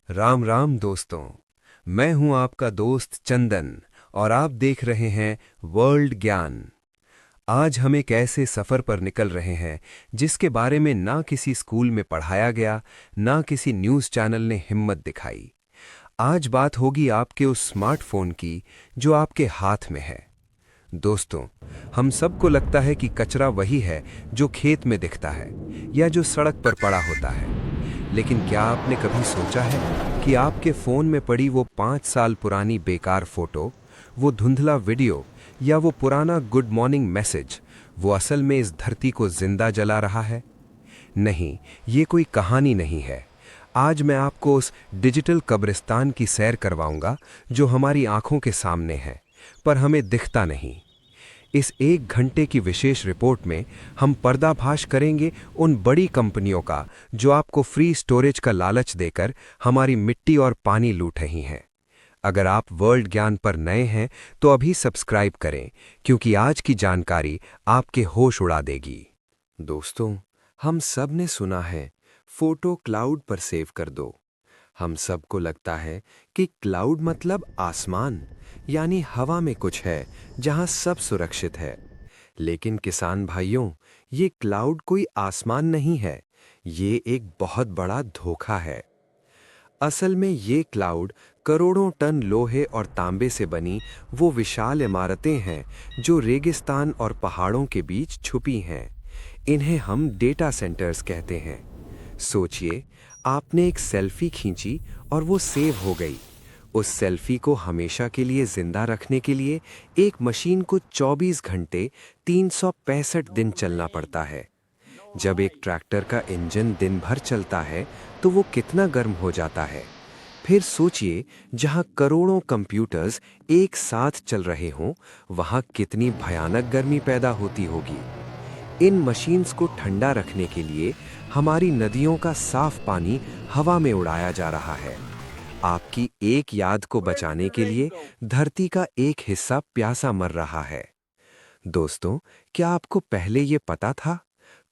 राम राम दोस्तों। मैं हूं आपका दोस्त चंदन और आप देख रहे हैं वर्ल्ड ज्ञान। आज हम एक ऐसे सफ़र पर निकल रहे हैं जिसके बारे में ना किसी स्कूल में पढ़ाया गया, ना किसी न्यूज़ चैनल ने हिम्मत दिखाई। आज बात होगी आपके उस स्मार्टफोन की जो आपके हाथ में है। दोस्तों, हम सबको लगता है कि कचरा वही है जो खेत में दिखता है या जो सड़क पर पड़ा होता है। लेकिन क्या आपने कभी सोचा है कि आपके फ़ोन में पड़ी वो 5 साल पुरानी बेकार फ़ोटो, वो धुंधला वीडियो या वो पुराना गुड मॉर्निंग मैसेज, वो असल में इस धरती को जिंदा जला रहा है? नहीं, ये कोई कहानी नहीं है। आज मैं आपको उस डिजिटल कब्रिस्तान की सैर करवाऊंगा जो हमारी आंखों के सामने है, पर हमें दिखता नहीं। इस 1 घंटे की विशेष रिपोर्ट में हम पर्दाफाश करेंगे उन बड़ी कंपनियों का जो आपको फ्री स्टोरेज का लालच देकर हमारी मिट्टी और पानी लूट रही हैं। अगर आप वर्ल्ड ज्ञान पर नए हैं तो अभी सब्सक्राइब करें, क्योंकि आज की जानकारी आपके होश उड़ा देगी। दोस्तों, हम सब ने सुना है, फोटो क्लाउड पर सेव कर दो। हम सबको लगता है कि क्लाउड मतलब आसमान, यानी हवा में कुछ है जहां सब सुरक्षित है। लेकिन किसान भाइयों, ये क्लाउड कोई आसमान नहीं है, ये एक बहुत बड़ा धोखा है। असल में ये क्लाउड करोड़ों टन लोहे और तांबे से बनी वो विशाल इमारतें हैं जो रेगिस्तान और पहाड़ों के बीच छुपी हैं। इन्हें हम डेटा सेंटर्स कहते हैं। सोचिए, आपने एक सेल्फी खींची और वो सेव हो गई। उस सेल्फी को हमेशा के लिए जिंदा रखने के लिए एक मशीन को 24 घंटे 365 दिन चलना पड़ता है। जब एक ट्रैक्टर का इंजन दिन भर चलता है तो वो कितना गर्म हो जाता है। फिर सोचिए, जहां करोड़ों कंप्यूटर्स एक साथ चल रहे हों, वहां कितनी भयानक गर्मी पैदा होती होगी। इन मशीन्स को ठंडा रखने के लिए हमारी नदियों का साफ पानी हवा में उड़ाया जा रहा है। आपकी एक याद को बचाने के लिए धरती का एक हिस्सा प्यासा मर रहा है। दोस्तों, क्या आपको पहले ये पता था?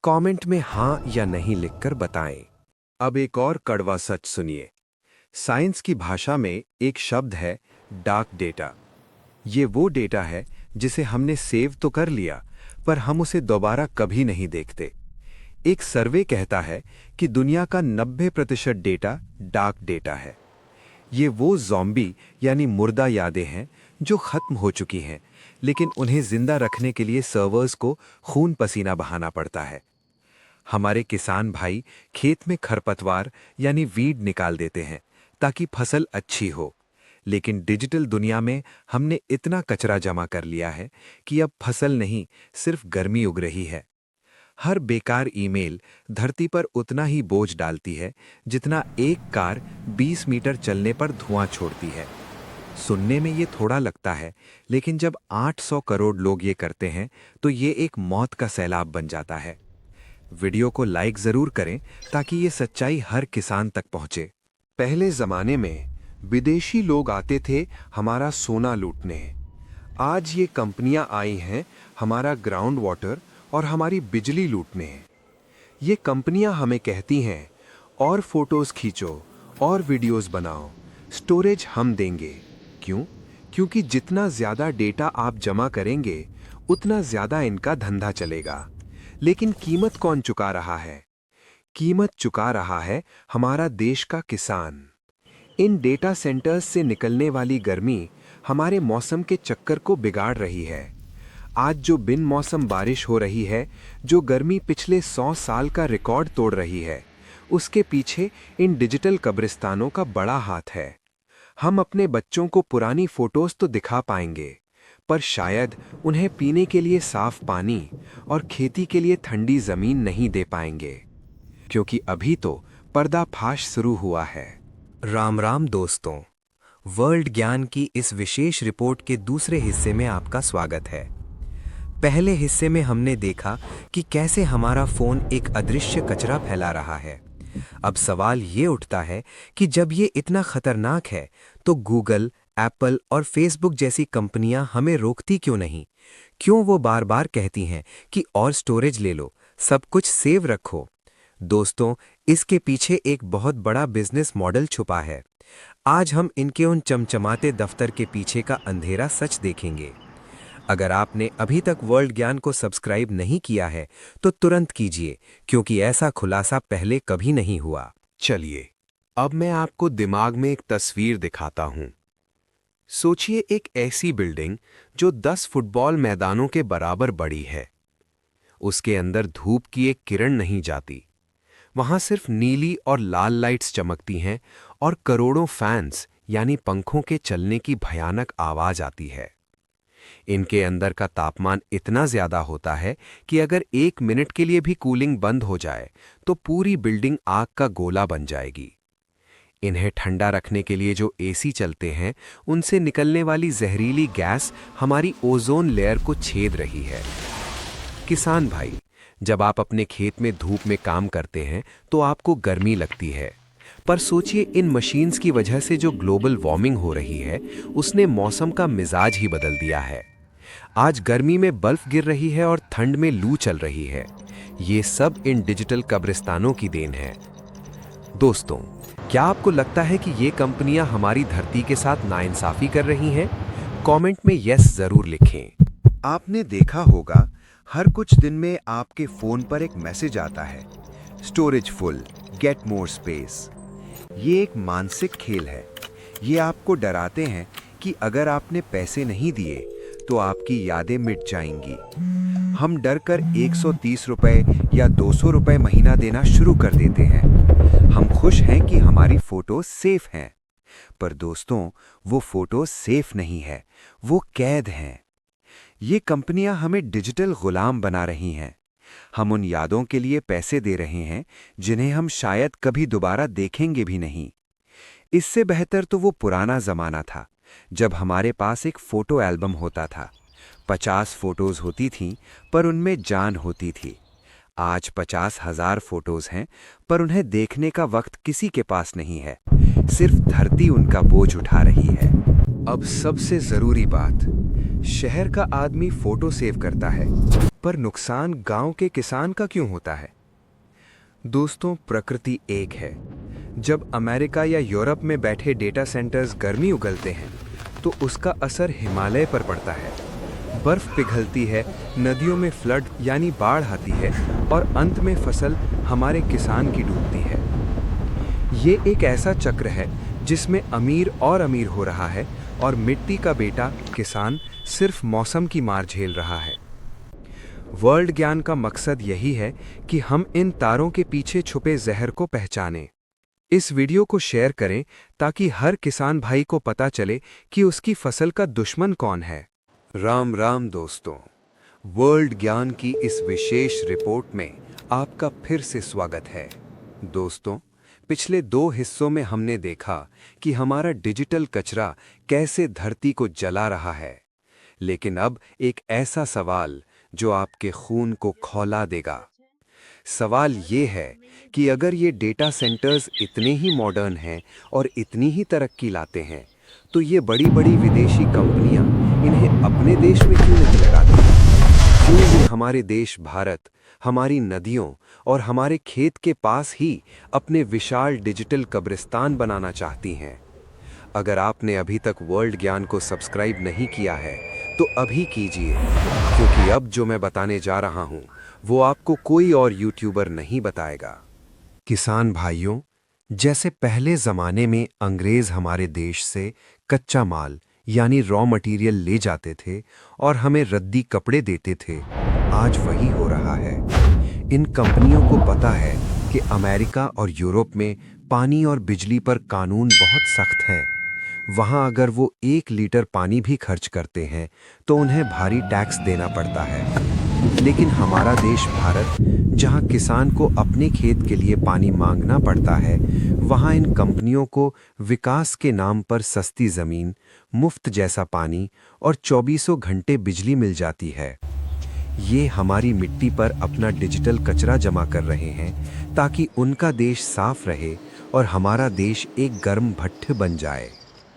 कमेंट में हाँ या नहीं लिखकर बताएं। अब एक और कड़वा सच सुनिए। साइंस की भाषा में एक शब्द है डार्क डेटा। ये वो डेटा है जिसे हमने सेव तो कर लिया, पर हम उसे दोबारा कभी नहीं देखते। एक सर्वे कहता है कि दुनिया का 90% डेटा डार्क डेटा है। ये वो ज़ॉम्बी यानी मुर्दा यादें हैं जो खत्म हो चुकी हैं, लेकिन उन्हें जिंदा रखने के लिए सर्वर्स को खून पसीना बहाना पड़ता है। हमारे किसान भाई खेत में खरपतवार यानी वीड निकाल देते हैं ताकि फसल अच्छी हो, लेकिन डिजिटल दुनिया में हमने इतना कचरा जमा कर लिया है कि अब फसल नहीं, सिर्फ गर्मी उग रही है। हर बेकार ईमेल धरती पर उतना ही बोझ डालती है जितना एक कार 20 मीटर चलने पर धुआं छोड़ती है। सुनने में ये थोड़ा लगता है, लेकिन जब 800 करोड़ लोग ये करते हैं तो ये एक मौत का सैलाब बन जाता है। वीडियो को लाइक जरूर करें ताकि ये सच्चाई हर किसान तक पहुंचे। पहले जमाने में विदेशी लोग आते थे हमारा सोना लूटने। आज ये कंपनियां आई हैं हमारा ग्राउंड वाटर और हमारी बिजली लूटने। ये कंपनियां हमें कहती हैं, और फोटोज खींचो और वीडियोस बनाओ, स्टोरेज हम देंगे। क्यों? क्योंकि जितना ज्यादा डेटा आप जमा करेंगे उतना ज्यादा इनका धंधा चलेगा। लेकिन कीमत कौन चुका रहा है? कीमत चुका रहा है हमारा देश का किसान। इन डेटा सेंटर्स से निकलने वाली गर्मी हमारे मौसम के चक्कर को बिगाड़ रही है। आज जो बिन मौसम बारिश हो रही है, जो गर्मी पिछले 100 साल का रिकॉर्ड तोड़ रही है, उसके पीछे इन डिजिटल कब्रिस्तानों का बड़ा हाथ है। हम अपने बच्चों को पुरानी फोटोज तो दिखा पाएंगे, पर शायद उन्हें पीने के लिए साफ पानी और खेती के लिए ठंडी जमीन नहीं दे पाएंगे, क्योंकि अभी तो पर्दाफाश शुरू हुआ है। राम राम दोस्तों, वर्ल्ड ज्ञान की इस विशेष रिपोर्ट के दूसरे हिस्से में आपका स्वागत है। पहले हिस्से में हमने देखा कि कैसे हमारा फोन एक अदृश्य कचरा फैला रहा है। अब सवाल ये उठता है कि जब ये इतना खतरनाक है तो गूगल, एप्पल और फेसबुक जैसी कंपनियां हमें रोकती क्यों नहीं? क्यों वो बार बार कहती हैं कि और स्टोरेज ले लो, सब कुछ सेव रखो? दोस्तों, इसके पीछे एक बहुत बड़ा बिजनेस मॉडल छुपा है। आज हम इनके उन चमचमाते दफ्तर के पीछे का अंधेरा सच देखेंगे। अगर आपने अभी तक वर्ल्ड ज्ञान को सब्सक्राइब नहीं किया है तो तुरंत कीजिए, क्योंकि ऐसा खुलासा पहले कभी नहीं हुआ। चलिए, अब मैं आपको दिमाग में एक तस्वीर दिखाता हूं। सोचिए एक ऐसी बिल्डिंग जो 10 फुटबॉल मैदानों के बराबर बड़ी है। उसके अंदर धूप की एक किरण नहीं जाती। वहां सिर्फ नीली और लाल लाइट्स चमकती हैं और करोड़ों फैंस यानी पंखों के चलने की भयानक आवाज आती है। इनके अंदर का तापमान इतना ज्यादा होता है कि अगर 1 मिनट के लिए भी कूलिंग बंद हो जाए तो पूरी बिल्डिंग आग का गोला बन जाएगी। इन्हें ठंडा रखने के लिए जो एसी चलते हैं, उनसे निकलने वाली जहरीली गैस हमारी ओजोन लेयर को छेद रही है। किसान भाई, जब आप अपने खेत में धूप में काम करते हैं तो आपको गर्मी लगती है, पर सोचिए इन मशीन्स की वजह से जो ग्लोबल वार्मिंग हो रही है, उसने मौसम का मिजाज ही बदल दिया है। आज गर्मी में बर्फ गिर रही है और ठंड में लू चल रही है। ये सब इन डिजिटल कब्रिस्तानों की देन है। दोस्तों, क्या आपको लगता है कि ये कंपनियां हमारी धरती के साथ नाइंसाफी कर रही हैं? कमेंट में यस जरूर लिखें। आपने देखा होगा, हर कुछ दिन में आपके फोन पर एक मैसेज आता है, storage full, get more space. ये एक मानसिक खेल है। ये आपको डराते हैं कि अगर आपने पैसे नहीं दिए तो आपकी यादें मिट जाएंगी। हम डर कर 130 रुपए या 200 रुपए महीना देना शुरू कर देते हैं। हम खुश हैं कि हमारी फोटो सेफ हैं, पर दोस्तों, वो फोटो सेफ नहीं है, वो कैद हैं। ये कंपनियां हमें डिजिटल गुलाम बना रही हैं। हम उन यादों के लिए पैसे दे रहे हैं जिन्हें हम शायद कभी दोबारा देखेंगे भी नहीं। इससे बेहतर तो वो पुराना जमाना था जब हमारे पास एक फोटो एल्बम होता था। 50 फोटोज होती थीं, पर उनमें जान होती थी। आज 50,000 फोटोज हैं, पर उन्हें देखने का वक्त किसी के पास नहीं है। सिर्फ धरती उनका बोझ उठा रही है। अब सबसे जरूरी बात, शहर का आदमी फोटो सेव करता है, पर नुकसान गांव के किसान का क्यों होता है? दोस्तों, प्रकृति एक है। जब अमेरिका या यूरोप में बैठे डेटा सेंटर्स गर्मी उगलते हैं तो उसका असर हिमालय पर पड़ता है। बर्फ पिघलती है, नदियों में फ्लड यानी बाढ़ आती है और अंत में फसल हमारे किसान की डूबती है। ये एक ऐसा चक्र है जिसमें अमीर और अमीर हो रहा है और मिट्टी का बेटा किसान सिर्फ मौसम की मार झेल रहा है। वर्ल्ड ज्ञान का मकसद यही है कि हम इन तारों के पीछे छुपे जहर को पहचानें। इस वीडियो को शेयर करें ताकि हर किसान भाई को पता चले कि उसकी फसल का दुश्मन कौन है। राम राम दोस्तों, वर्ल्ड ज्ञान की इस विशेष रिपोर्ट में आपका फिर से स्वागत है। दोस्तों, पिछले 2 हिस्सों में हमने देखा कि हमारा डिजिटल कचरा कैसे धरती को जला रहा है। लेकिन अब एक ऐसा सवाल जो आपके खून को खौला देगा। सवाल ये है कि अगर ये डेटा सेंटर्स इतने ही मॉडर्न हैं और इतनी ही तरक्की लाते हैं, तो ये बड़ी बड़ी विदेशी कंपनियां इन्हें अपने देश में क्यों नहीं लगाती? क्यों ये हमारे देश भारत, हमारी नदियों और हमारे खेत के पास ही अपने विशाल डिजिटल कब्रिस्तान बनाना चाहती हैं? अगर आपने अभी तक वर्ल्ड ज्ञान को सब्सक्राइब नहीं किया है तो अभी कीजिए, क्योंकि अब जो मैं बताने जा रहा हूं वो आपको कोई और यूट्यूबर नहीं बताएगा। किसान भाइयों, जैसे पहले जमाने में अंग्रेज हमारे देश से कच्चा माल यानी रॉ मटेरियल ले जाते थे और हमें रद्दी कपड़े देते थे, आज वही हो रहा है। इन कंपनियों को पता है कि अमेरिका और यूरोप में पानी और बिजली पर कानून बहुत सख्त है। वहां अगर वो 1 लीटर पानी भी खर्च करते हैं तो उन्हें भारी टैक्स देना पड़ता है। लेकिन हमारा देश भारत, जहां किसान को अपने खेत के लिए पानी मांगना पड़ता है, वहां इन कंपनियों को विकास के नाम पर सस्ती जमीन, मुफ्त जैसा पानी और 24 घंटे बिजली मिल जाती है। ये हमारी मिट्टी पर अपना डिजिटल कचरा जमा कर रहे हैं ताकि उनका देश साफ रहे और हमारा देश एक गर्म भट्ठ बन जाए।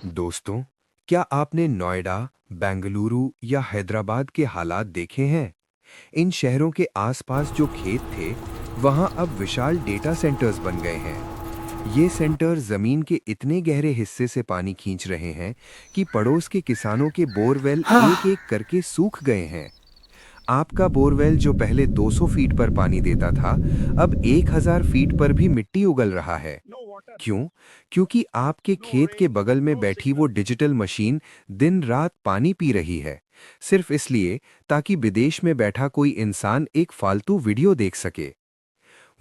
दोस्तों, क्या आपने नोएडा, बेंगलुरु या हैदराबाद के हालात देखे हैं? इन शहरों के आसपास जो खेत थे वहां अब विशाल डेटा सेंटर्स बन गए हैं। ये सेंटर जमीन के इतने गहरे हिस्से से पानी खींच रहे हैं कि पड़ोस के किसानों के बोरवेल एक एक करके सूख गए हैं। आपका बोरवेल जो पहले 200 फीट पर पानी देता था, अब 1000 फीट पर भी मिट्टी उगल रहा है। क्यों? क्योंकि आपके खेत के बगल में बैठी वो डिजिटल मशीन दिन रात पानी पी रही है, सिर्फ इसलिए ताकि विदेश में बैठा कोई इंसान एक फालतू वीडियो देख सके।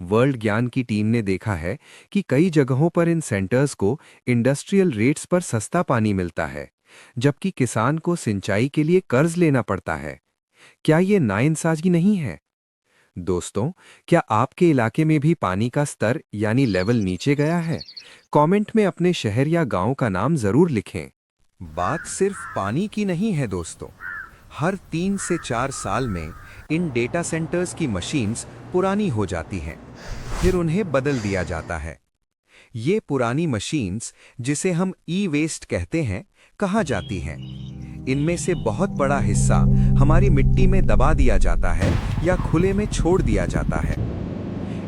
वर्ल्ड ज्ञान की टीम ने देखा है कि कई जगहों पर इन सेंटर्स को इंडस्ट्रियल रेट्स पर सस्ता पानी मिलता है, जबकि किसान को सिंचाई के लिए कर्ज लेना पड़ता है। क्या ये नाइंसाफी नहीं है? दोस्तों, क्या आपके इलाके में भी पानी का स्तर यानी लेवल नीचे गया है? कमेंट में अपने शहर या गांव का नाम जरूर लिखें। बात सिर्फ पानी की नहीं है दोस्तों। हर 3 से 4 साल में इन डेटा सेंटर्स की मशीन्स पुरानी हो जाती हैं, फिर उन्हें बदल दिया जाता है। ये पुरानी मशीन्स, जिसे हम ई वेस्ट कहते हैं, कहाँ जाती हैं? इनमें से बहुत बड़ा हिस्सा हमारी मिट्टी में दबा दिया जाता है या खुले में छोड़ दिया जाता है।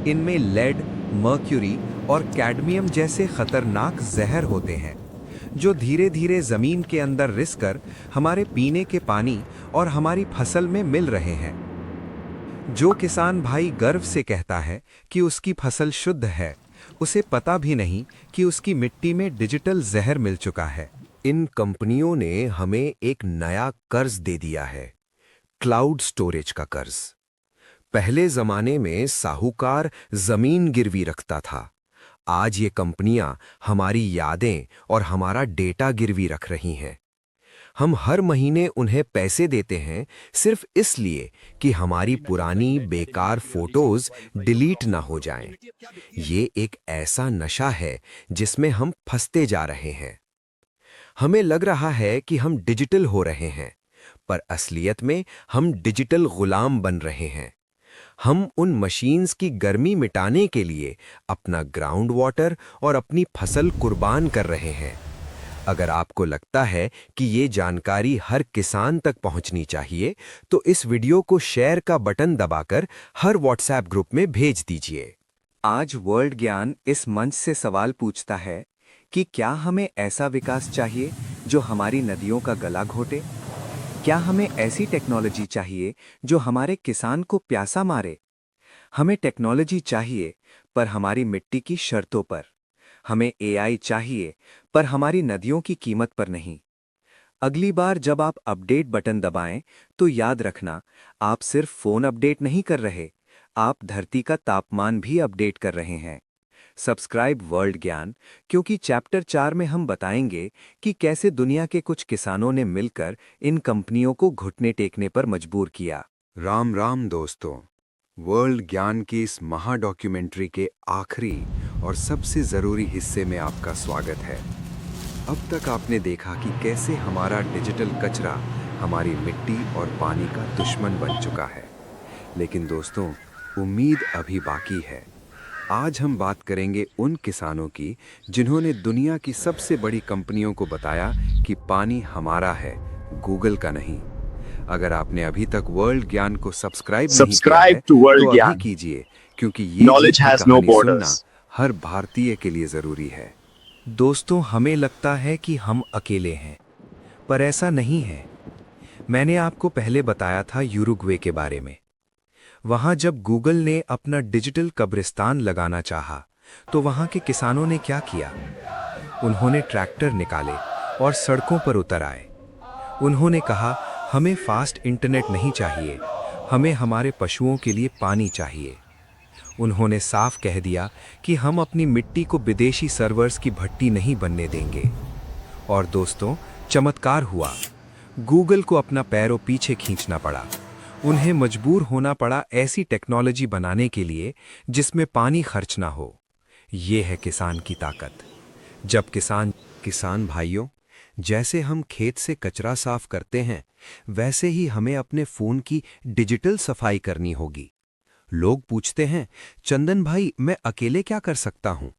इनमें लेड, मर्क्यूरी और कैडमियम जैसे खतरनाक जहर होते हैं, जो धीरे धीरे जमीन के अंदर रिस कर हमारे पीने के पानी और हमारी फसल में मिल रहे हैं। जो किसान भाई गर्व से कहता है कि उसकी फसल शुद्ध है, उसे पता भी नहीं कि उसकी मिट्टी में डिजिटल जहर मिल चुका है। इन कंपनियों ने हमें एक नया कर्ज दे दिया है, क्लाउड स्टोरेज का कर्ज। पहले जमाने में साहूकार जमीन गिरवी रखता था। आज ये कंपनियां हमारी यादें और हमारा डेटा गिरवी रख रही हैं। हम हर महीने उन्हें पैसे देते हैं सिर्फ इसलिए कि हमारी पुरानी बेकार फोटोज डिलीट ना हो जाएं। ये एक ऐसा नशा है जिसमें हम फंसते जा रहे हैं। हमें लग रहा है कि हम डिजिटल हो रहे हैं, पर असलियत में हम डिजिटल गुलाम बन रहे हैं। हम उन मशीन्स की गर्मी मिटाने के लिए अपना ग्राउंड वाटर और अपनी फसल कुर्बान कर रहे हैं। अगर आपको लगता है कि ये जानकारी हर किसान तक पहुंचनी चाहिए, तो इस वीडियो को शेयर का बटन दबाकर हर व्हाट्सएप ग्रुप में भेज दीजिए। आज वर्ल्ड ज्ञान इस मंच से सवाल पूछता है कि क्या हमें ऐसा विकास चाहिए जो हमारी नदियों का गला घोटे? क्या हमें ऐसी टेक्नोलॉजी चाहिए जो हमारे किसान को प्यासा मारे? हमें टेक्नोलॉजी चाहिए, पर हमारी मिट्टी की शर्तों पर। हमें एआई चाहिए, पर हमारी नदियों की कीमत पर नहीं। अगली बार जब आप अपडेट बटन दबाएं, तो याद रखना, आप सिर्फ फोन अपडेट नहीं कर रहे, आप धरती का तापमान भी अपडेट कर रहे हैं। सब्सक्राइब वर्ल्ड ज्ञान, क्योंकि चैप्टर 4 में हम बताएंगे कि कैसे दुनिया के कुछ किसानों ने मिलकर इन कंपनियों को घुटने टेकने पर मजबूर किया। राम राम दोस्तों, वर्ल्ड ज्ञान की इस महा डॉक्यूमेंट्री के आखिरी और सबसे ज़रूरी हिस्से में आपका स्वागत है। अब तक आपने देखा कि कैसे हमारा डिजिटल कचरा हमारी मिट्टी और पानी का दुश्मन बन चुका है। लेकिन दोस्तों, उम्मीद अभी बाकी है। आज हम बात करेंगे उन किसानों की जिन्होंने दुनिया की सबसे बड़ी कंपनियों को बताया कि पानी हमारा है, गूगल का नहीं। अगर आपने अभी तक वर्ल्ड ज्ञान को सब्सक्राइब नहीं किया है, तो अभी कीजिए, क्योंकि ये Knowledge has no कहानी सुनना borders. हर भारतीय के लिए जरूरी है। दोस्तों, हमें लगता है कि हम अकेले हैं, पर ऐसा नहीं है। मैंने आपको पहले बताया था यूरुग्वे के बारे में। वहां जब गूगल ने अपना डिजिटल कब्रिस्तान लगाना चाहा, तो वहां के किसानों ने क्या किया? उन्होंने ट्रैक्टर निकाले और सड़कों पर उतर आए। उन्होंने कहा, हमें फास्ट इंटरनेट नहीं चाहिए, हमें हमारे पशुओं के लिए पानी चाहिए। उन्होंने साफ कह दिया कि हम अपनी मिट्टी को विदेशी सर्वर्स की भट्टी नहीं बनने देंगे। और दोस्तों, चमत्कार हुआ। गूगल को अपना पैरों पीछे खींचना पड़ा। उन्हें मजबूर होना पड़ा ऐसी टेक्नोलॉजी बनाने के लिए जिसमें पानी खर्च ना हो। ये है किसान की ताकत। जब किसान भाइयों, जैसे हम खेत से कचरा साफ करते हैं, वैसे ही हमें अपने फोन की डिजिटल सफाई करनी होगी। लोग पूछते हैं, चंदन भाई, मैं अकेले क्या कर सकता हूं?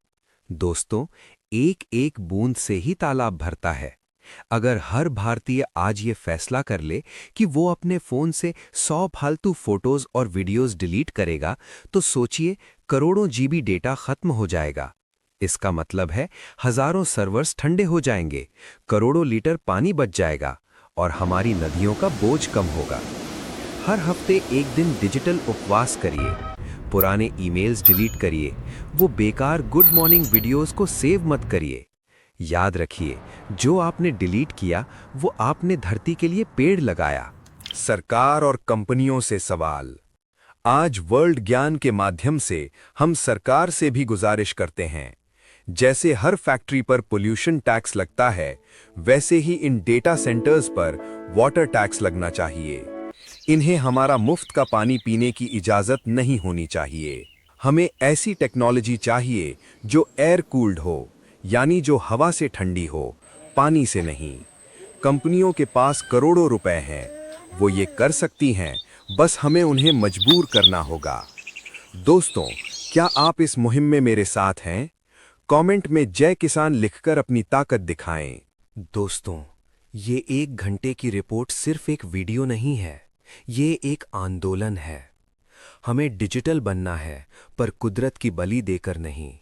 दोस्तों, एक एक बूंद से ही तालाब भरता है। अगर हर भारतीय आज ये फैसला कर ले कि वो अपने फोन से 100 फालतू फोटोज और वीडियोस डिलीट करेगा, तो सोचिए करोड़ों जीबी डेटा खत्म हो जाएगा। इसका मतलब है हजारों सर्वर्स ठंडे हो जाएंगे, करोड़ों लीटर पानी बच जाएगा और हमारी नदियों का बोझ कम होगा। हर हफ्ते एक दिन डिजिटल उपवास करिए, पुराने ईमेल्स डिलीट करिए, वो बेकार गुड मॉर्निंग वीडियोस को सेव मत करिए। याद रखिए, जो आपने डिलीट किया वो आपने धरती के लिए पेड़ लगाया। सरकार और कंपनियों से सवाल। आज वर्ल्ड ज्ञान के माध्यम से हम सरकार से भी गुजारिश करते हैं, जैसे हर फैक्ट्री पर पोल्यूशन टैक्स लगता है, वैसे ही इन डेटा सेंटर्स पर वाटर टैक्स लगना चाहिए। इन्हें हमारा मुफ्त का पानी पीने की इजाजत नहीं होनी चाहिए। हमें ऐसी टेक्नोलॉजी चाहिए जो एयर कूल्ड हो, यानी जो हवा से ठंडी हो, पानी से नहीं। कंपनियों के पास करोड़ों रुपए हैं, वो ये कर सकती हैं, बस हमें उन्हें मजबूर करना होगा। दोस्तों, क्या आप इस मुहिम में मेरे साथ हैं? कमेंट में जय किसान लिखकर अपनी ताकत दिखाएं। दोस्तों, ये 1 घंटे की रिपोर्ट सिर्फ एक वीडियो नहीं है, ये एक आंदोलन है। हमें डिजिटल बनना है, पर कुदरत की बलि देकर नहीं।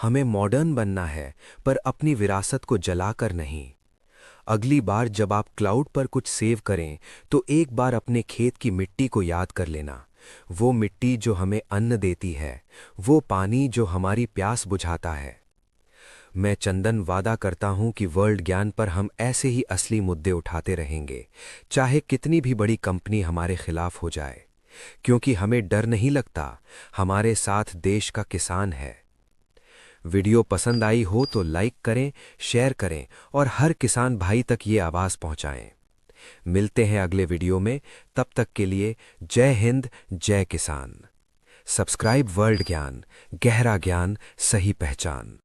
हमें मॉडर्न बनना है, पर अपनी विरासत को जलाकर नहीं। अगली बार जब आप क्लाउड पर कुछ सेव करें, तो एक बार अपने खेत की मिट्टी को याद कर लेना। वो मिट्टी जो हमें अन्न देती है, वो पानी जो हमारी प्यास बुझाता है। मैं चंदन वादा करता हूं कि वर्ल्ड ज्ञान पर हम ऐसे ही असली मुद्दे उठाते रहेंगे, चाहे कितनी भी बड़ी कंपनी हमारे खिलाफ हो जाए, क्योंकि हमें डर नहीं लगता, हमारे साथ देश का किसान है। वीडियो पसंद आई हो तो लाइक करें, शेयर करें और हर किसान भाई तक ये आवाज़ पहुंचाएं। मिलते हैं अगले वीडियो में, तब तक के लिए जय हिंद, जय किसान। सब्सक्राइब वर्ल्ड ज्ञान, गहरा ज्ञान, सही पहचान।